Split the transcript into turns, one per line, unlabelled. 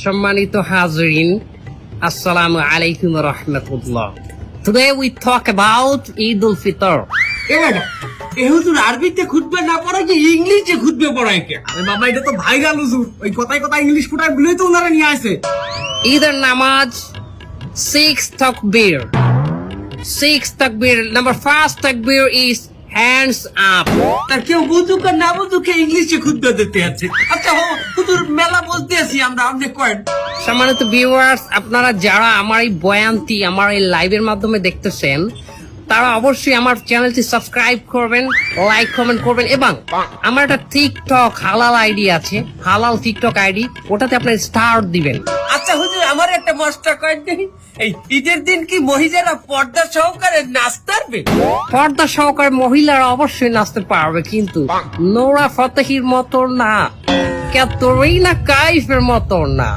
সম্মানিত হাজরিন, আসসালামু আলাইকুম ওয়া রাহমাতুল্লাহ। Today we talk about Eid al-Fitr.
এ হুজুর আরবিতে খুতবা না পড়ায় কি ইংলিশে খুতবা পড়ায় কে? আরে বাবা এটা তো ভাইরাল হুজুর, ওই কথায় কথায় ইংলিশ ফুটায় বলেই তো ওনারা নিয়ে আসে।
ঈদের নামাজ 6 takbir. 6 takbir. Number first takbir is hands up.
আর কেউ বুঝুক আর না বুঝুক ইংলিশে খুতবা দিতে আছে। আচ্ছা হুজুর মেলা বলতে আছি আমরা, আপনি কয়েন।
সম্মানিত ভিউয়ার্স, আপনারা যারা আমার এই বয়ানটি আমার এই লাইভের মাধ্যমে দেখতেছেন, তারা অবশ্যই আমার চ্যানেলটি সাবস্ক্রাইব করবেন, লাইক কমেন্ট করবেন, এবং আমার একটা টিকটক হালাল আইডি আছে, হালাল টিকটক আইডি, ওটাতে আপনার স্টার দিবেন।
আচ্ছা হুজুর আমার একটা মশলা কয়েন দেখি, এই ঈদের দিন কি মহিলারা পর্দা সহকারে নাচতে পারবে?
পর্দা সহকারে মহিলারা অবশ্যই নাচতে পারবে, কিন্তু নোরা ফতেহির মতো না, ক্যাটরিনা কাইফের মতো না।